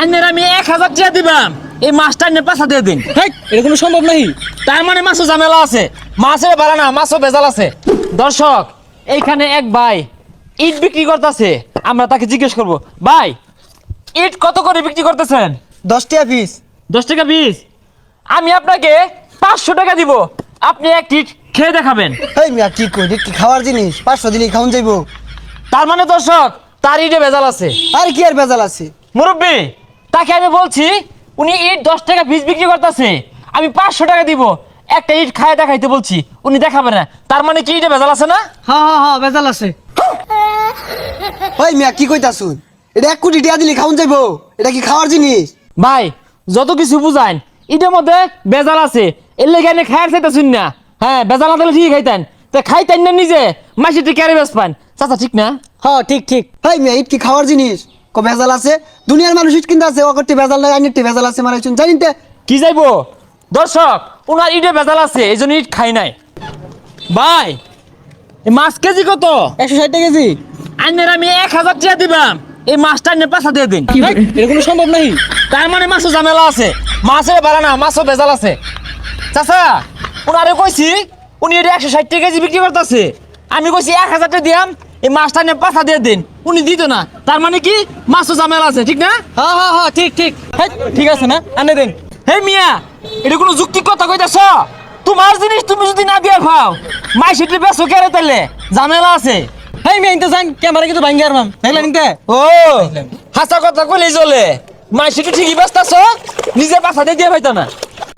আইনের আমি 1000 টাকা দিবাম, এই মাছটা আইনের পাঁচা দিয়ে দিন। এটা কোনো সম্ভব নাই। তার মানে মাছও ঝামেলা আছে, মাছের ভাড়া না, মাছও ভেজাল আছে। দর্শক, এইখানে এক ভাই ইট বিক্রি করতেছে, আমরা তাকে জিজ্ঞেস করব, ভাই ইট কত করে বিক্রি করতেছেন? 10 টাকা পিস। 10 টাকা পিস। আমি আপনাকে 500 টাকা দিব, আপনি এক ইট খেয়ে দেখাবেন। এই মিয়া কি কই, কি খাওয়ার জিনিস? 500 দিলেই খাওন যাইবো? তার মানে দর্শক, তার ইটে ভেজাল আছে। আর কি আর ভেজাল আছে? মুরব্বী, তাকে আমি বলছি উনি ইট 10 টাকা পিস বিক্রি করতেছে, আমি 500 টাকা দিব, একটা ইট খায় দেখাইতে বলছি, উনি দেখাবে না। তার মানে কি ইটে ভেজাল আছে না? হ্যাঁ ভেজাল আছে। ওই মিয়া কি কইতাছুন? এটা 1 কোটি টাকা দিলেই খাওন যাইবো? এটা কি খাওয়ার জিনিস? ভাই যত কিছু বুঝাইন, ইটের মধ্যে ভেজাল আছে, এর লেগে এনে খায়ার চাইতেছুন না। হ্যাঁ, ভেজাল না দিলে ঠিক খাইতেন, তা খাইতেন না নিজে, মাসিটি ক্যারে বেশ পান। চাচা ঠিক না? হ্যাঁ ঠিক ঠিক। এই মিয়া ইট কি খাওয়ার জিনিস? কো ভেজাল আছে? দুনিয়ার মানুষ ইট কিনতে আছে, ও করতে ভেজাল নাই, আইনিতে ভেজাল আছে মারাইছুন জানিনতে? কি যাইবো দর্শক, ওনার ইটে ভেজাল আছে, এই জন্য ইট খাই নাই। ভাই এই মাছ কেজি কত? 160 টাকা কেজি। আইনের আমি 1000 টাকা দিবাম, এই মাছটা আইনের পাঁচা দিয়ে দিন। এটা কোনো সম্ভব নাই। তার মানে মাছও ঝামেলা আছে, মাছের ভাড়া না, মাছও ভেজাল আছে। চাচা, ওনারে কইছি উনি এটা 160 টাকা কেজি বিক্রি করতেছে, আমি কইছি 1000 টাকা দিয়াম, এই মাছটা নিয়ে পাঁচা দিয়ে দিন, উনি দিত না। তার মানে কি মাছও ঝামেলা আছে, ঠিক না? হ্যাঁ ঠিক ঠিক। ঠিক আছে না, আনে দেন। হে মিয়া, এটা কোনো যুক্তি কথা কইতাছ? তোমার জিনিস তুমি যদি না দিয়ে খাও, মাই সেটি বেসো কেড়ে তাইলে ঝামেলা আছে। হেই মেয়ে ইনতে যান, ক্যামেরা কিন্তু ভাঙ্গি আর মাম দেখলেন ইনতে। ও হাসা কথা কইলেই চলে, মাই সেটি ঠিকই ব্যস্ত আছো, নিজে পাঁচা দিয়ে ভাইতো না।